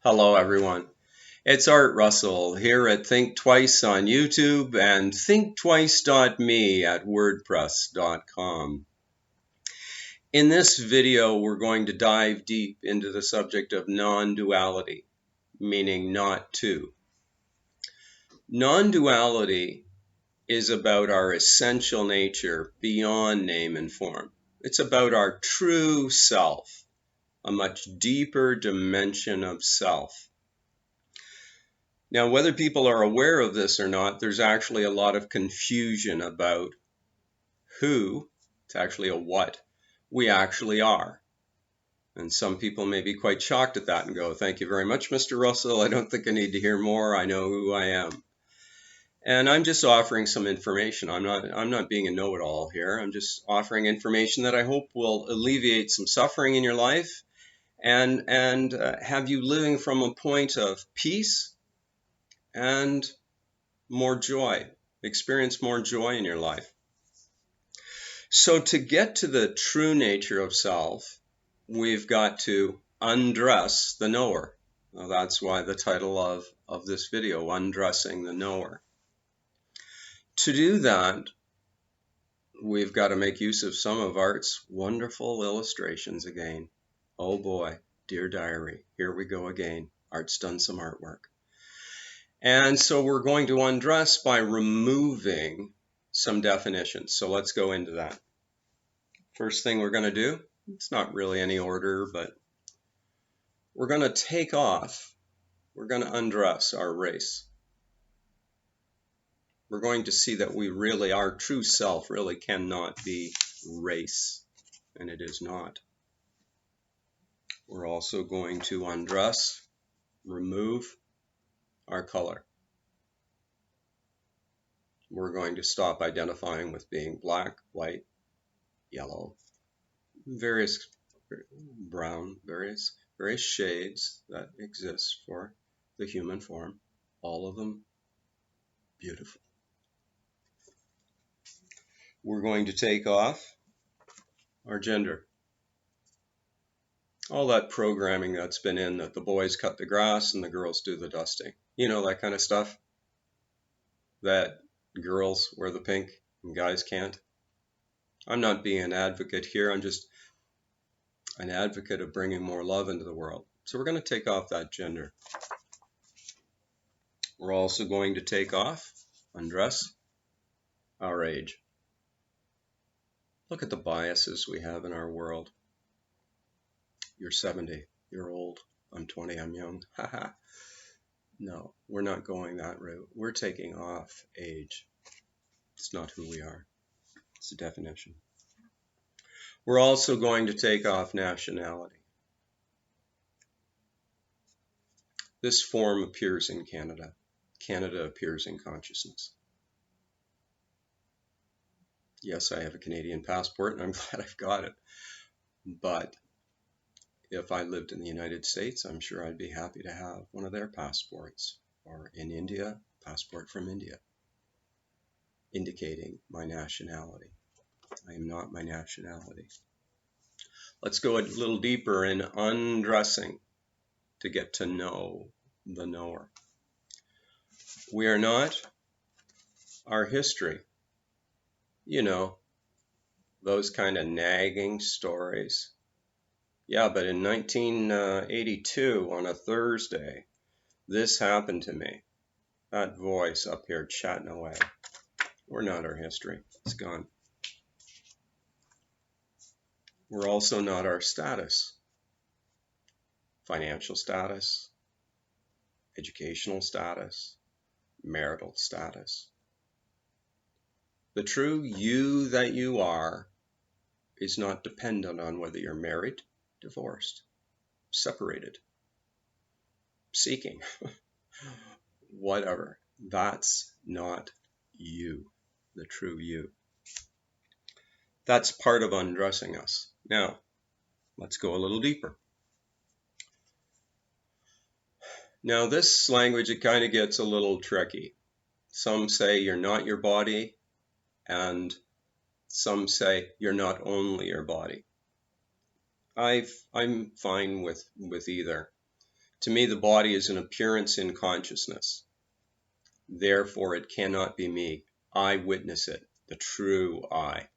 Hello, everyone. It's Art Russell here at Think Twice on YouTube and thinktwice.me at wordpress.com. In this video, we're going to dive deep into the subject of non-duality, meaning not two. Non-duality is about our essential nature beyond name and form. It's about our true self, a much deeper dimension of self. Now, whether people are aware of this or not, there's actually a lot of confusion about who, it's actually a what, we actually are. And some people may be quite shocked at that and go, "Thank you very much, Mr. Russell. I don't think I need to hear more. I know who I am." And I'm just offering some information. I'm not being a know-it-all here. I'm just offering information that I hope will alleviate some suffering in your life and have you living from a point of peace and more joy, experience more joy in your life. So to get to the true nature of self, we've got to undress the knower. Well, that's why the title of this video, Undressing the Knower. To do that, we've got to make use of some of Art's wonderful illustrations again. Oh boy, dear diary, here we go again. Art's done some artwork. And so we're going to undress by removing some definitions. So let's go into that. First thing we're going to do, it's not really any order, but we're going to take off, we're going to undress our race. We're going to see that we really, our true self really cannot be race, and it is not. We're also going to undress, remove our color. We're going to stop identifying with being black, white, yellow, various brown, various shades that exist for the human form, all of them beautiful. We're going to take off our gender. All that programming that's been in, that the boys cut the grass and the girls do the dusting. You know, that kind of stuff. That girls wear the pink and guys can't. I'm not being an advocate here. I'm just an advocate of bringing more love into the world. So we're going to take off that gender. We're also going to take off, undress, our age. Look at the biases we have in our world. You're 70, you're old. I'm 20, I'm young. Haha. No, we're not going that route. We're taking off age. It's not who we are. It's a definition. We're also going to take off nationality. This form appears in Canada. Canada appears in consciousness. Yes, I have a Canadian passport and I'm glad I've got it. But if I lived in the United States, I'm sure I'd be happy to have one of their passports. Or in India, passport from India, indicating my nationality. I am not my nationality. Let's go a little deeper in undressing to get to know the knower. We are not our history. You know, those kind of nagging stories. Yeah, but in 1982 on a Thursday, this happened to me. That voice up here chatting away. We're not our history. It's gone. We're also not our status. Financial status, educational status, marital status. The true you that you are is not dependent on whether you're married, divorced, separated, seeking, whatever. That's not you, the true you. That's part of undressing us. Now, let's go a little deeper. Now, this language, it kind of gets a little tricky. Some say you're not your body, and some say you're not only your body. I'm fine with either. To me, the body is an appearance in consciousness. Therefore, it cannot be me. I witness it, the true I.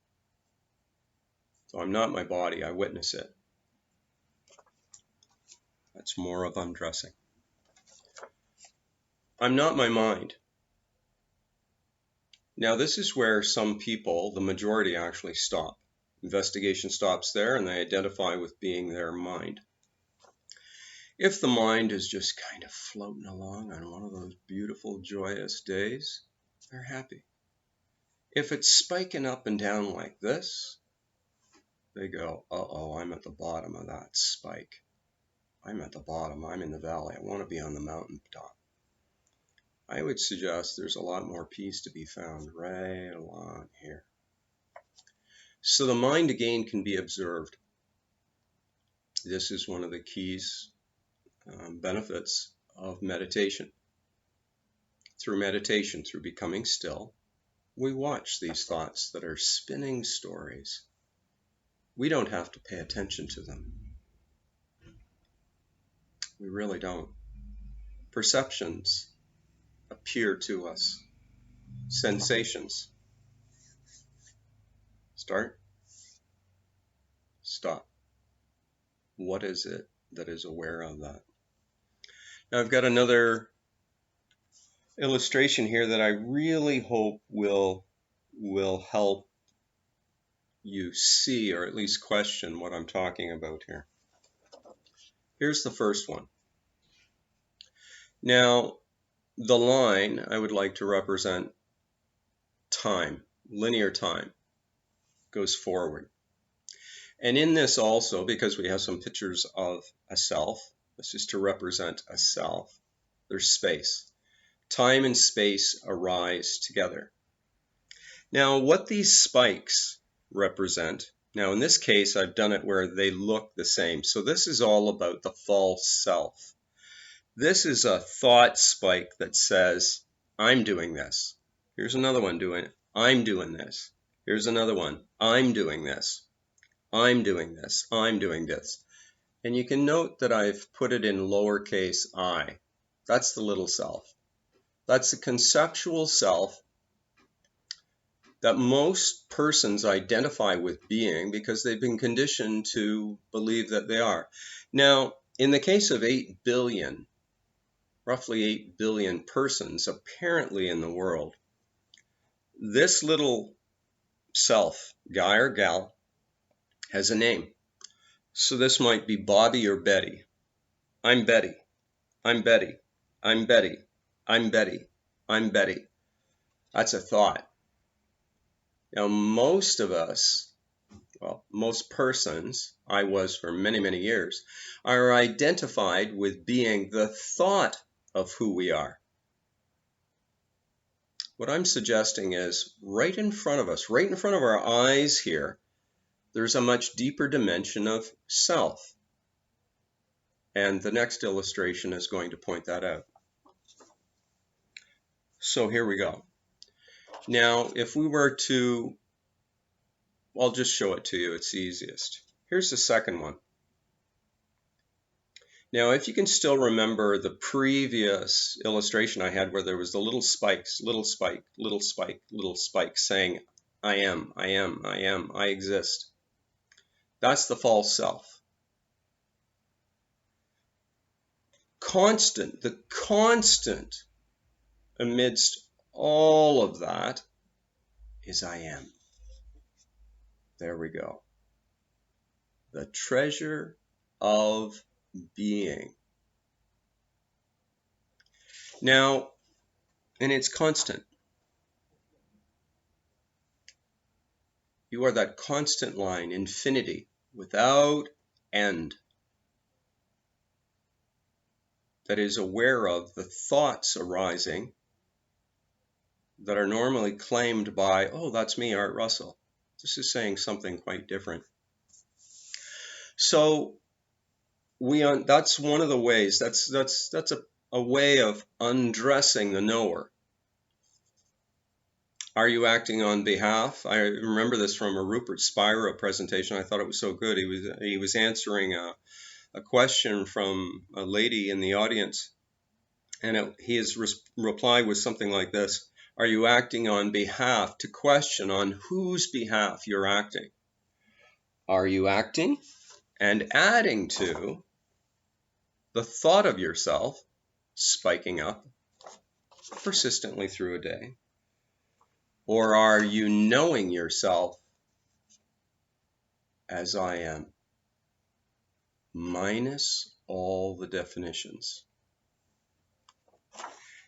So I'm not my body, I witness it. That's more of undressing. I'm not my mind. Now, this is where some people, the majority, actually stop. Investigation stops there and they identify with being their mind. If the mind is just kind of floating along on one of those beautiful, joyous days, they're happy. If it's spiking up and down like this, they go, uh-oh, I'm at the bottom of that spike. I'm at the bottom. I'm in the valley. I want to be on the mountaintop. I would suggest there's a lot more peace to be found right along here. So the mind again can be observed. This is one of the keys, benefits of meditation. Through meditation, through becoming still, we watch these thoughts that are spinning stories. We don't have to pay attention to them. We really don't. Perceptions appear to us. Sensations. Start. Stop. What is it that is aware of that? Now I've got another illustration here that I really hope will help you see or at least question what I'm talking about here. Here's the first one. Now, the line I would like to represent time, linear time, goes forward. And in this also, because we have some pictures of a self, this is to represent a self, there's space. Time and space arise together. Now, what these spikes represent, now in this case, I've done it where they look the same. So this is all about the false self. This is a thought spike that says, I'm doing this. Here's another one doing it. I'm doing this. Here's another one. I'm doing this. I'm doing this. I'm doing this. And you can note that I've put it in lowercase I. That's the little self. That's the conceptual self that most persons identify with being because they've been conditioned to believe that they are. Now, in the case of 8 billion, roughly 8 billion persons apparently in the world, this little self, guy or gal, has a name. So this might be Bobby or Betty. I'm Betty. I'm Betty. I'm Betty. I'm Betty. I'm Betty. That's a thought. Now, most of us, well, most persons, I was for many, many years, are identified with being the thought of who we are. What I'm suggesting is right in front of us, right in front of our eyes here, there's a much deeper dimension of self. And the next illustration is going to point that out. So here we go. Now, if we were to, I'll just show it to you, it's easiest. Here's the second one. Now, if you can still remember the previous illustration I had where there was the little spikes, little spike, little spike, little spike saying, I am, I am, I am, I exist. That's the false self. The constant amidst all of that is I am. There we go. The treasure of being. Now, and it's constant. You are that constant line, infinity, without end, that is aware of the thoughts arising that are normally claimed by, oh, that's me, Art Russell. This is saying something quite different. So that's one of the ways, that's a way of undressing the knower. Are you acting on behalf? I remember this from a Rupert Spira presentation. I thought it was so good. He was answering a question from a lady in the audience, and his reply was something like this: are you acting on behalf, to question on whose behalf you're acting? Are you acting and adding to the thought of yourself spiking up persistently through a day? Or are you knowing yourself as I am, minus all the definitions?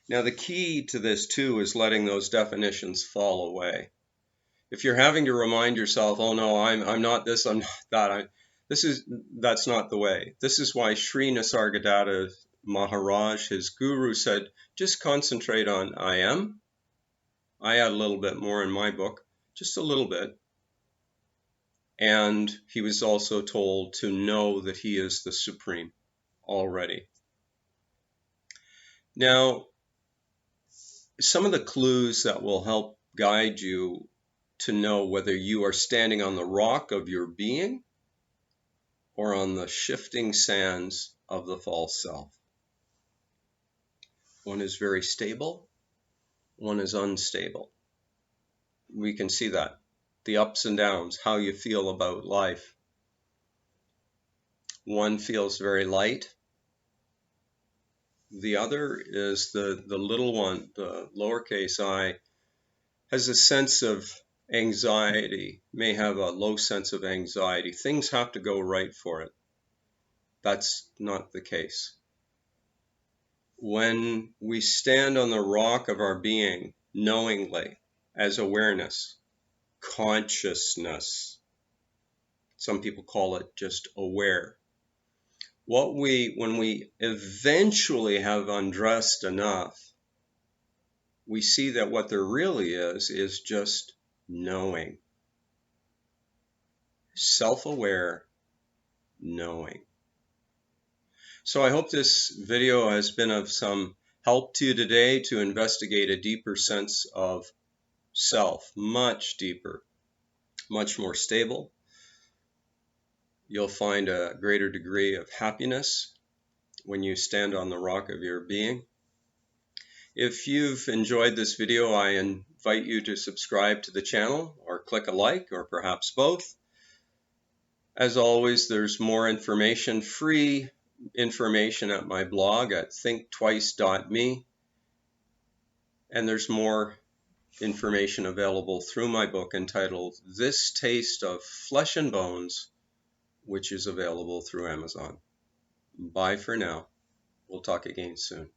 Now, the key to this too is letting those definitions fall away. If you're having to remind yourself, oh no, I'm not this, I'm not that, that's not the way. This is why Sri Nisargadatta Maharaj, his guru, said, just concentrate on I am. I add a little bit more in my book, just a little bit. And he was also told to know that he is the Supreme already. Now, some of the clues that will help guide you to know whether you are standing on the rock of your being or on the shifting sands of the false self. One is very stable, one is unstable. We can see that. The ups and downs, how you feel about life. One feels very light. The other is the little one, the lowercase I, has a sense of anxiety, may have a low sense of anxiety. Things have to go right for it. That's not the case. When we stand on the rock of our being, knowingly, as awareness, consciousness, some people call it just aware. When we eventually have undressed enough, we see that what there really is just knowing. Self-aware knowing. So I hope this video has been of some help to you today to investigate a deeper sense of self, much deeper, much more stable. You'll find a greater degree of happiness when you stand on the rock of your being. If you've enjoyed this video, I invite you to subscribe to the channel or click a like, or perhaps both. As always, there's more information, free information at my blog at thinktwice.me, and there's more information available through my book entitled This Taste of Flesh and Bones, which is available through Amazon. Bye for now. We'll talk again soon.